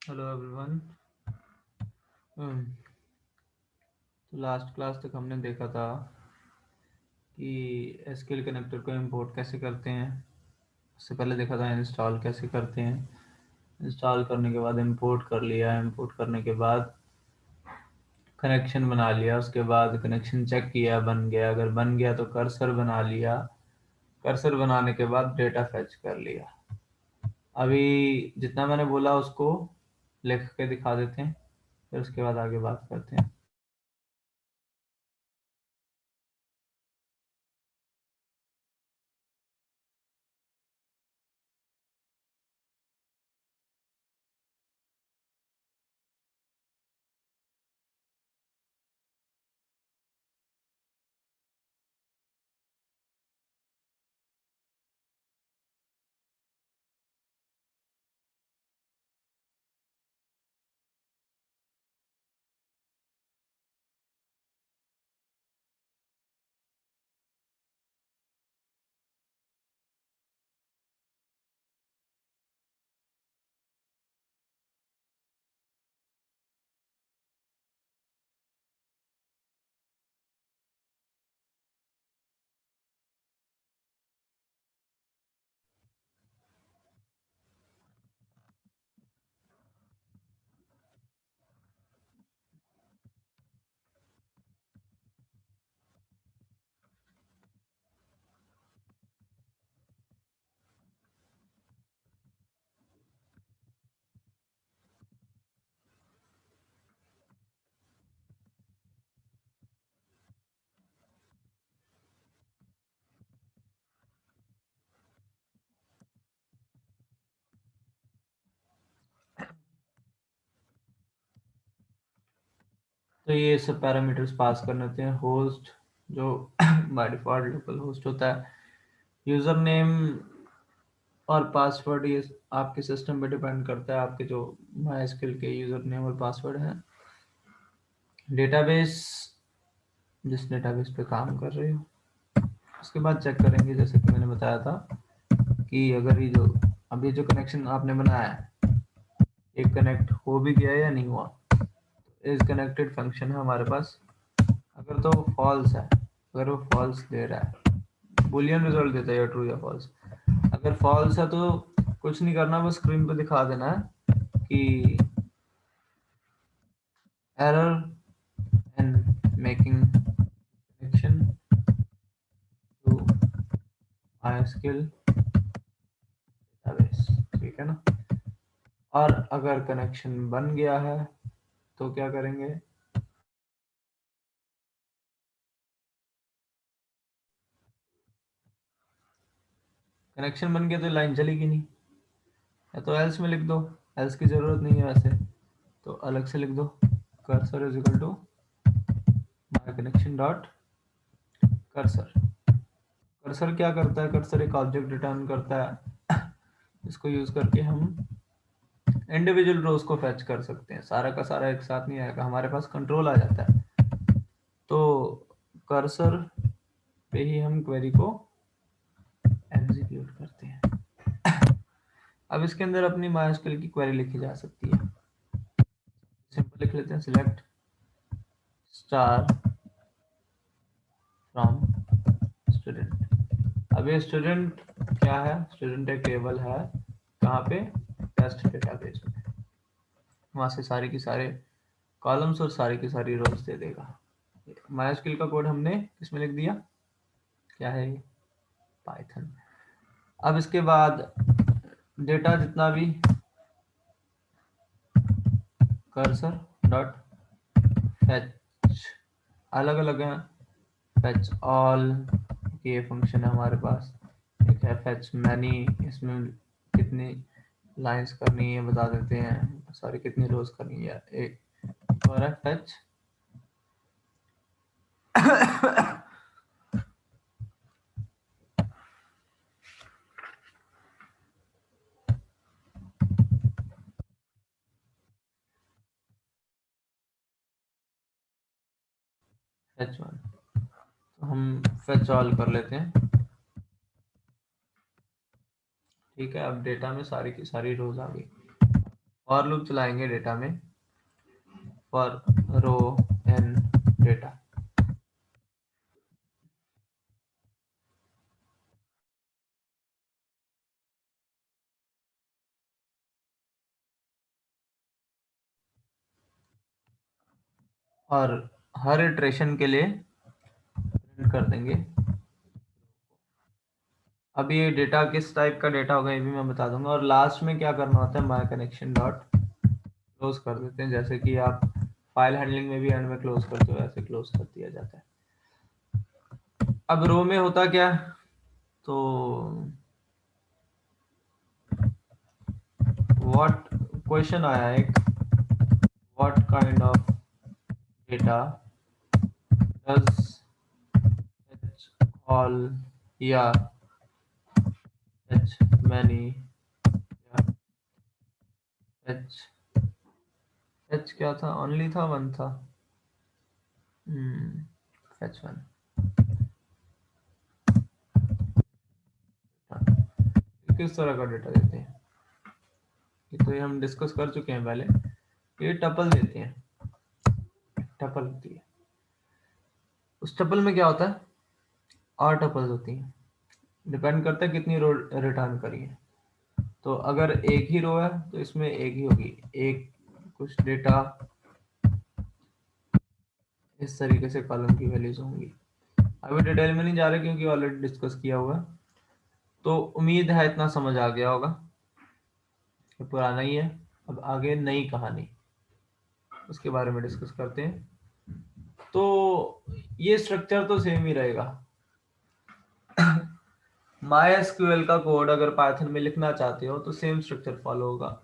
Hello everyone. तो last class तक हमने देखा था कि एसक्यूएल कनेक्टर को इंपोर्ट कैसे करते हैं। उससे पहले देखा था इंस्टॉल कैसे करते हैं। इंस्टॉल करने के बाद इंपोर्ट कर लिया। इंपोर्ट करने के बाद कनेक्शन बना लिया। उसके बाद कनेक्शन चेक किया, बन गया। अगर बन गया तो कर्सर बना लिया। कर्सर बनाने के बाद डेटा फेच कर लिया। अभी जितना मैंने बोला उसको लिख के दिखा देते हैं, फिर उसके बाद आगे बात करते हैं। तो ये सब पैरामीटर्स पास करने होते हैं। होस्ट जो बाय डिफॉल्ट लोकल होस्ट होता है। यूज़र नेम और पासवर्ड ये आपके सिस्टम पे डिपेंड करता है, आपके जो माइस्क्ल के यूज़र नेम और पासवर्ड है। डेटाबेस, जिस डेटाबेस पे काम कर रहे हो। उसके बाद चेक करेंगे, जैसे कि मैंने बताया था कि अगर ये जो अभी जो कनेक्शन आपने बनाया है ये कनेक्ट हो भी गया या नहीं हुआ। इज कनेक्टेड फंक्शन है हमारे पास। अगर तो फॉल्स है, अगर वो फॉल्स दे रहा है, बुलियन रिजल्ट देता है या ट्रू या फॉल्स। अगर फॉल्स है तो कुछ नहीं करना, बस स्क्रीन पे दिखा देना है कि error in making connection to MySQL database. ठीक है ना। और अगर कनेक्शन बन गया है तो क्या करेंगे, कनेक्शन बन गया तो लाइन चलेगी नहीं, या तो एल्स में लिख दो। एल्स की जरूरत नहीं है वैसे, तो अलग से लिख दो cursor is equal to my connection dot cursor. Cursor क्या करता है, कर्सर एक ऑब्जेक्ट रिटर्न करता है इसको यूज करके हम इंडिविजुअल रोज को फेच कर सकते हैं। सारा का सारा एक साथ नहीं आएगा, हमारे पास कंट्रोल आ जाता है। तो कर्सर पे ही हम क्वेरी को एग्जीक्यूट करते हैं। अब इसके अंदर अपनी माइस्क्ल की क्वेरी लिखी जा सकती है। सिंपल लिख लेते हैं, सिलेक्ट स्टार फ्रॉम स्टूडेंट। अब ये स्टूडेंट क्या है, स्टूडेंट एक टेबल है कहाँ पे, टेस्ट डेटाबेस में। वहाँ से सारे की सारे कॉलम्स और सारी की सारी रोज दे देगा। माइस्क्ल का कोड हमने किसमें लिख दिया, क्या है ये, पाइथन। अब इसके बाद डेटा जितना भी कर्सर डॉट फेच अलग अलग है। फेच ऑल ये फंक्शन है हमारे पास। एक है फेच मैनी, इसमें कितनी लाइंस करनी है बता देते हैं, सॉरी कितनी रोज करनी है। एक और है फेच फेच वन। तो हम फेच ऑल कर लेते हैं। ठीक है, अब डेटा में सारी की सारी रोज आ गई। और लूप चलाएंगे डेटा में फॉर रो एन डेटा। और हर इटरेशन के लिए प्रिंट कर देंगे। अब ये डेटा किस टाइप का डेटा होगा ये भी मैं बता दूंगा। और लास्ट में क्या करना होता है, माय कनेक्शन डॉट क्लोज कर देते हैं, जैसे कि आप फाइल हैंडलिंग में भी एंड में क्लोज करते हो ऐसे क्लोज कर दिया जाता है। अब रो में होता क्या, तो व्हाट क्वेश्चन आया एक, what kind of data does H all या एच मैनी या एच एच क्या था, ओनली था, वन था, फेच वन। किस तरह का डेटा देते हैं ये तो ये हम डिस्कस कर चुके हैं पहले। ये टपल देते हैं, टपल होती है। उस टपल में क्या होता है, और टपल्स होती हैं, डिपेंड करता है कितनी रो रिटर्न करी है। तो अगर एक ही रो है तो इसमें एक ही होगी, एक कुछ डेटा इस तरीके से कॉलम की वैल्यूज होंगी। अभी डिटेल में नहीं जा रहे क्योंकि ऑलरेडी डिस्कस किया हुआ है। तो उम्मीद है इतना समझ आ गया होगा, ये पुराना ही है। अब आगे नई कहानी उसके बारे में डिस्कस करते हैं। तो ये स्ट्रक्चर तो सेम ही रहेगा। MySQL का कोड अगर पाइथन में लिखना चाहते हो तो सेम स्ट्रक्चर फॉलो होगा।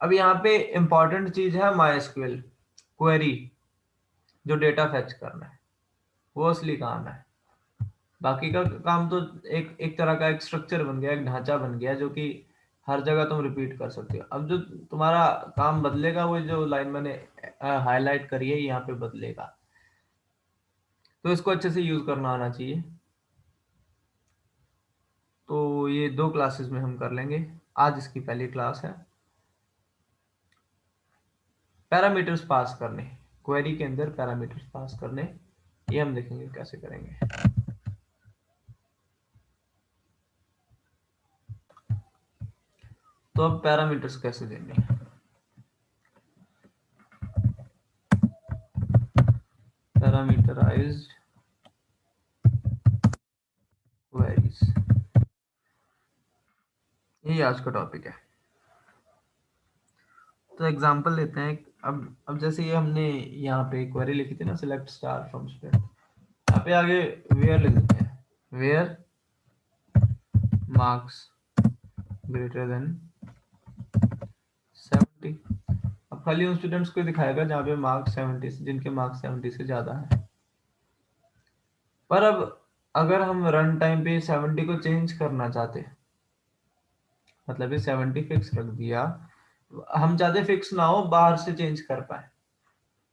अब यहाँ पे इंपॉर्टेंट चीज है MySQL क्वेरी, जो डेटा फेच करना है वो असली काम है। बाकी का काम तो एक एक तरह का एक स्ट्रक्चर बन गया, एक ढांचा बन गया जो कि हर जगह तुम रिपीट कर सकते हो। अब जो तुम्हारा काम बदलेगा वो जो लाइन मैंने हाईलाइट करी है यहाँ पे बदलेगा, तो इसको अच्छे से यूज करना आना चाहिए। तो ये 2 क्लासेस में हम कर लेंगे। आज इसकी पहली क्लास है, पैरामीटर्स पास करने, क्वेरी के अंदर पैरामीटर्स पास करने, ये हम देखेंगे कैसे करेंगे। तो अब पैरामीटर्स कैसे देंगे, पैरामीटराइज्ड क्वेरीज, यही आज का टॉपिक है। तो एग्जांपल लेते हैं। अब जैसे ये हमने यहाँ पे क्वेरी लिखी थी ना, सिलेक्ट स्टार फ्रॉम स्टूडेंट, यहाँ पे आगे वेयर लिख देते हैं, वेयर मार्क्स ग्रेटर देन 70। अब खाली उन स्टूडेंट्स को दिखाएगा जहाँ पे मार्क्स 70 से, जिनके मार्क्स 70 से ज्यादा है। पर अब अगर हम रन टाइम पे 70 को चेंज करना चाहते, मतलब ये 70 फिक्स रख दिया, हम चाहते फिक्स ना हो, बाहर से चेंज कर पाए।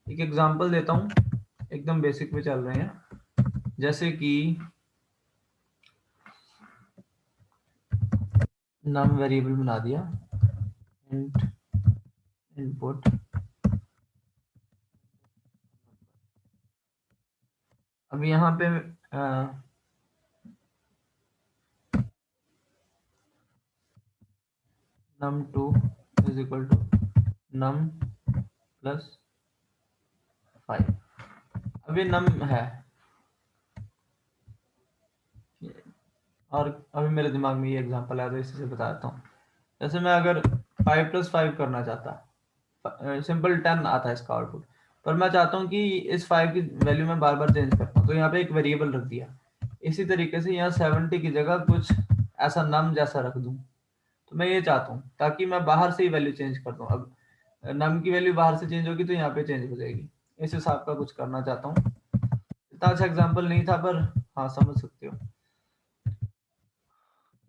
एक एग्जांपल देता हूँ, एकदम बेसिक पे चल रहे हैं। जैसे कि नम वेरिएबल बना दिया, इंट इनपुट, अब यहाँ पे num2 is equal to num plus 5। अब ये num है, और अभी मेरे दिमाग में ये एग्जांपल आया तो इसी से बताता हूँ। जैसे मैं अगर 5 प्लस 5 करना चाहता, सिंपल 10 आता है इसका आउटपुट, पर मैं चाहता हूँ कि इस 5 की वैल्यू में बार बार चेंज कर पाऊँ, तो यहाँ पे एक वेरिएबल रख दिया। इसी तरीके से यहाँ 70 की जगह कुछ ऐसा नम जैसा रख दूँ, तो मैं ये चाहता हूँ ताकि मैं बाहर से ही वैल्यू चेंज कर दूँ। अब नम की वैल्यू बाहर से चेंज होगी तो यहाँ पे चेंज हो जाएगी, इस हिसाब का कुछ करना चाहता हूँ। इतना अच्छा एग्जाम्पल नहीं था, पर हाँ समझ सकते हो।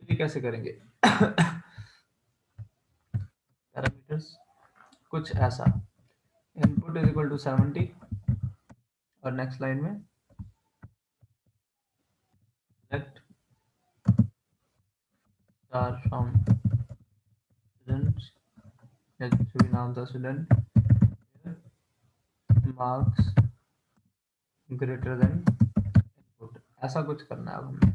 तो ये कैसे करेंगे, पैरामीटर्स कुछ ऐसा, इनपुट इज इक्वल टू 70, और नेक्स्ट लाइन में select star from students या जो भी नाम था student, marks greater than input, ऐसा कुछ करना है अब हमें,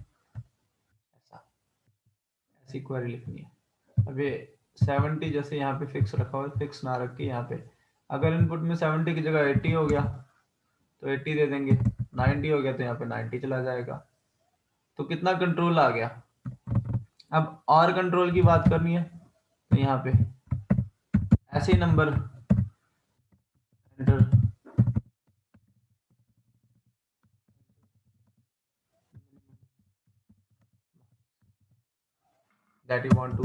ऐसी क्वेरी लिखनी है। अब ये 70 जैसे यहाँ पे फिक्स रखा हुआ है, फिक्स ना रख के यहाँ पे अगर इनपुट में 70 की जगह 80 हो गया तो 80 दे देंगे, 90 हो गया तो यहाँ पे 90 चला जाएगा। तो कितना कंट्रोल आ गया। अब और कंट्रोल की बात करनी है तो यहाँ पे ऐसे ही number enter, that you want to,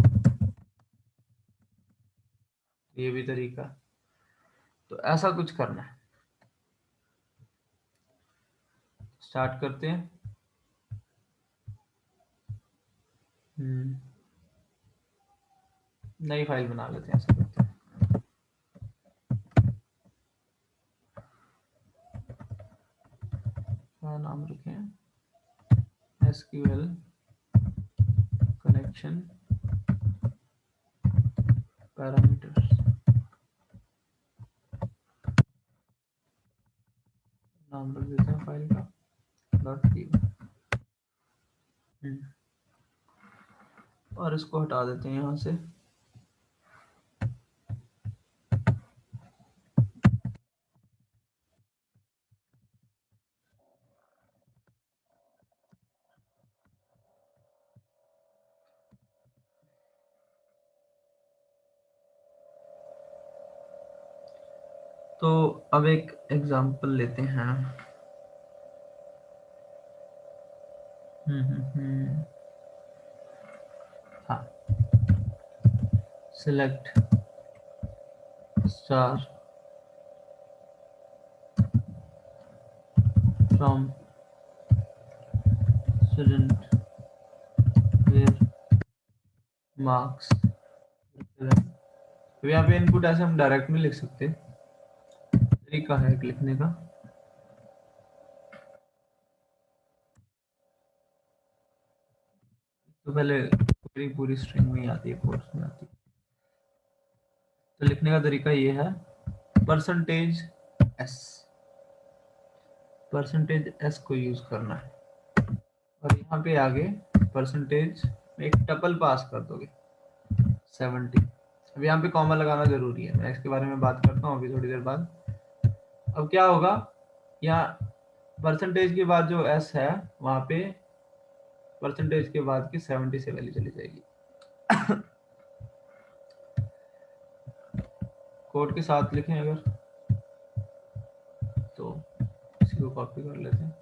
ये भी तरीका। तो ऐसा कुछ करना है। स्टार्ट करते हैं। नई फाइल बना लेते हैं, ऐसा करते हैं। क्या नाम रखें, SQL कनेक्शन पैरामीटर्स, नाम रख देते हैं फाइल का .py, और इसको हटा देते हैं यहाँ से। तो अब एक एग्जांपल लेते हैं। हाँ, select star from student where marks. तो यहाँ पे इनपुट ऐसे हम डायरेक्ट में लिख सकते हैं, तरीका है एक लिखने का। तो पहले पूरी स्ट्रिंग में आती है, कोर्स में आती है। तो लिखने का तरीका ये है, परसेंटेज एस को यूज करना है, और यहाँ पे आगे परसेंटेज में एक टपल पास कर दोगे 70। अब यहाँ पे कॉमा लगाना जरूरी है, मैं इसके बारे में बात करता हूँ अभी थोड़ी देर बाद। अब क्या होगा, यहाँ परसेंटेज के बाद जो एस है वहां पे परसेंटेज के बाद की 70 से वैल्यू चली जाएगी। कोड के साथ लिखें अगर, तो इसी को कॉपी कर लेते हैं।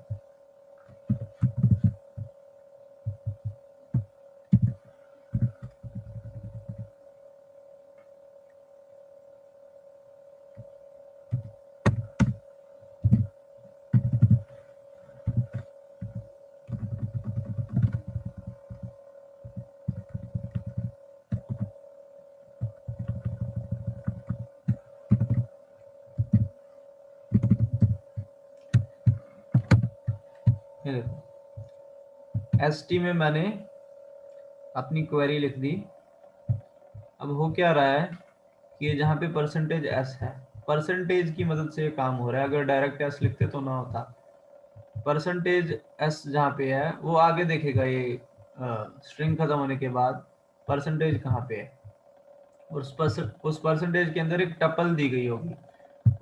ये देखो, एसटी में मैंने अपनी क्वेरी लिख दी। अब हो क्या रहा है कि जहाँ पे परसेंटेज एस है, परसेंटेज की मदद से काम हो रहा है। अगर डायरेक्ट एस लिखते तो ना होता। परसेंटेज एस जहाँ पे है वो आगे देखेगा, ये स्ट्रिंग खत्म होने के बाद परसेंटेज कहाँ पे है, उस परसेंटेज के अंदर एक टपल दी गई होगी।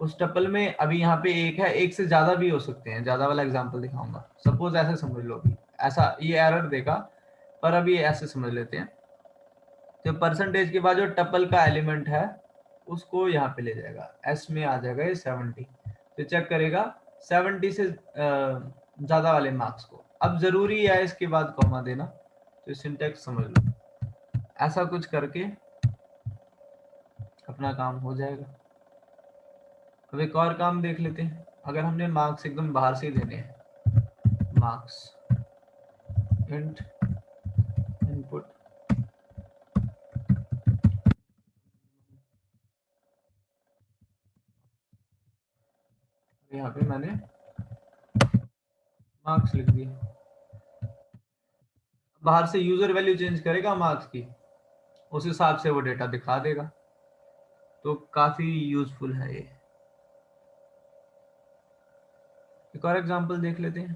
उस टपल में अभी यहाँ पे एक है, एक से ज्यादा भी हो सकते हैं। ज्यादा वाला एग्जांपल दिखाऊंगा। सपोज ऐसे समझ लो, अभी ऐसा ये एरर देगा, पर अभी ऐसे समझ लेते हैं। तो परसेंटेज के बाद जो टपल का एलिमेंट है उसको यहाँ पे ले जाएगा, एस में आ जाएगा ये 70। तो चेक करेगा 70 से ज्यादा वाले मार्क्स को। अब जरूरी है इसके बाद कॉमा देना, तो सिंटैक्स समझ लो। ऐसा कुछ करके अपना काम हो जाएगा। अब एक और काम देख लेते हैं। अगर हमने मार्क्स एकदम बाहर से देने हैं, मार्क्स इंट इनपुट, यहाँ पे मैंने मार्क्स लिख दिए। बाहर से यूजर वैल्यू चेंज करेगा मार्क्स की, उस हिसाब से वो डेटा दिखा देगा। तो काफ़ी यूज़फुल है ये। एक और एग्जांपल देख लेते हैं,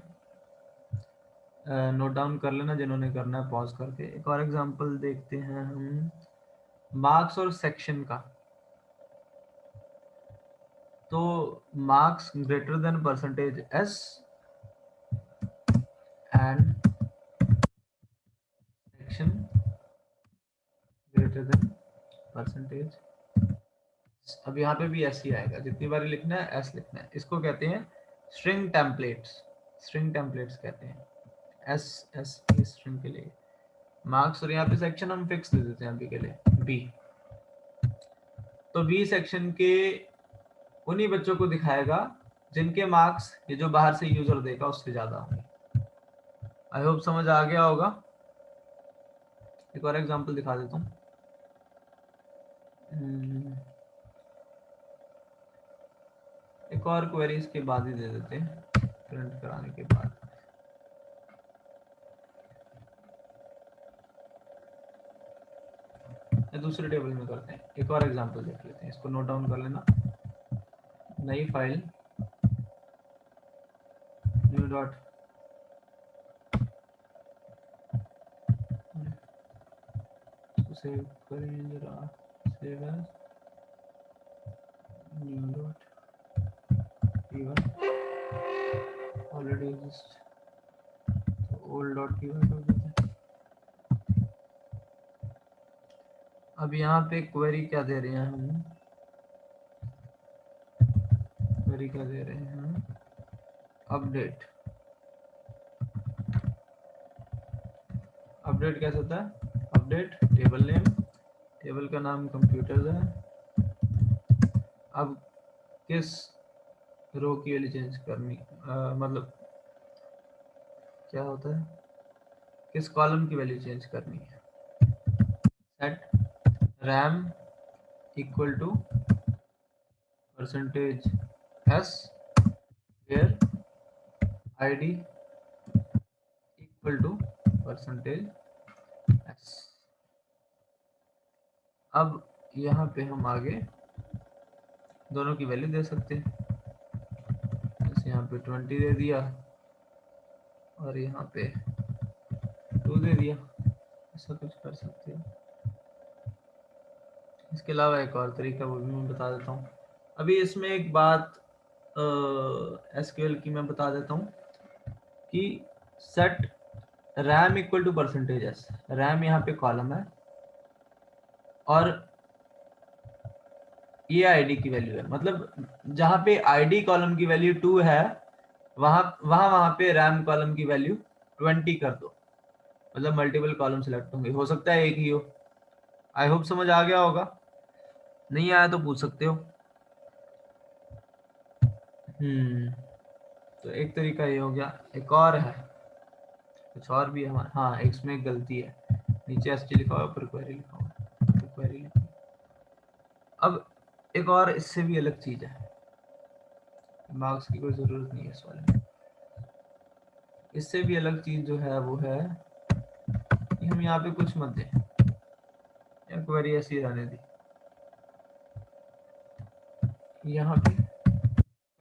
नोट डाउन कर लेना जिन्होंने करना है पॉज करके। एक और एग्जांपल देखते हैं हम मार्क्स और सेक्शन का। तो marks greater than percentage S and section greater than percentage. अब यहाँ पे भी एस ही आएगा, जितनी बार लिखना है एस लिखना है। इसको कहते हैं स्ट्रिंग टेम्पलेट्स, स्ट्रिंग टेम्पलेट्स कहते हैं। एस एस की स्ट्रिंग के लिए मार्क्स, और यहाँ पे सेक्शन हम फिक्स दे देते हैं अभी के लिए बी। तो बी सेक्शन के उन्हीं बच्चों को दिखाएगा जिनके मार्क्स ये जो बाहर से यूजर देगा उससे ज्यादा होंगे। आई होप समझ आ गया होगा। एक और एग्जांपल दिखा देता हूँ। एक और क्वेरी इसके बाद ही दे देते हैं, प्रिंट कराने के बाद। दूसरे टेबल में करते हैं, एक और एग्जांपल देख लेते हैं। इसको नोट डाउन कर लेना। नई फाइल न्यू डॉट सेव करें जरा, save as new dot p1 already exist, तो ओल्ड डॉट p1 कर देते हैं। अब यहाँ पे क्वेरी क्या दे रहे हैं हम, क्वेरी क्या दे रहे हैं, अपडेट। अपडेट कैसे होता है, अपडेट टेबल नेम, टेबल का नाम कंप्यूटर्स है। अब किस रो की वैल्यू चेंज करनी, मतलब क्या होता है, किस कॉलम की वैल्यू चेंज करनी है। Set ram equal to percentage S where ID equal to percentage S. अब यहाँ पे हम आगे दोनों की वैल्यू दे सकते हैं। जैसे यहाँ पे 20 दे दिया और यहाँ पे 2 दे दिया, ऐसा कुछ कर सकते हैं। इसके अलावा एक और तरीका वो भी मैं बता देता हूँ। अभी इसमें एक बात एसक्यूएल की मैं बता देता हूँ कि set ram equal to percentage S, ram यहाँ पे कॉलम है और ये आईडी की वैल्यू है। मतलब जहाँ पे आईडी कॉलम की वैल्यू 2 है वहां पे रैम कॉलम की वैल्यू 20 कर दो। मतलब मल्टीपल कॉलम सिलेक्ट होंगे, हो सकता है एक ही हो। आई होप समझ आ गया होगा, नहीं आया तो पूछ सकते हो। तो एक तरीका ये हो गया। एक और है, कुछ और भी है हमारा। हाँ, इसमें एक गलती है, नीचे एसटी लिखा हुआ ऊपर क्वेरी लिखा हुआ, क्वेरी लिखा। अब एक और इससे भी अलग चीज है, मार्क्स की कोई जरूरत नहीं है इस वाले में। इससे भी अलग चीज जो है वो है कि हम यहाँ पे कुछ मत दें, या क्वेरी ऐसी रहने दी। यहाँ पे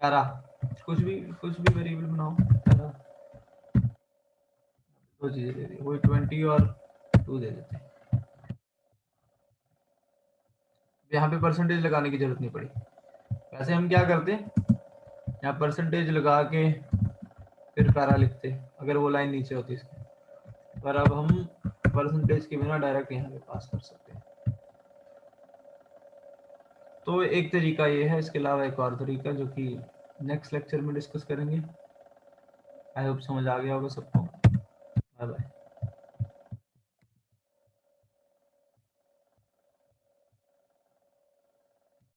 पैरा कुछ भी वेरिएबल बनाओ, पैरा दो चीजें दे दी, वही 20 और 2 दे देते हैं। यहाँ पे परसेंटेज लगाने की जरूरत नहीं पड़ी। वैसे हम क्या करते, यहाँ परसेंटेज लगा के फिर पैरा लिखते अगर वो लाइन नीचे होती इसके। पर अब हम परसेंटेज के बिना डायरेक्ट यहाँ पे पास कर सकते हैं। तो एक तरीका ये है, इसके अलावा एक और तरीका जो कि नेक्स्ट लेक्चर में डिस्कस करेंगे। आई होप समझ आ गया होगा सबको। Bye bye.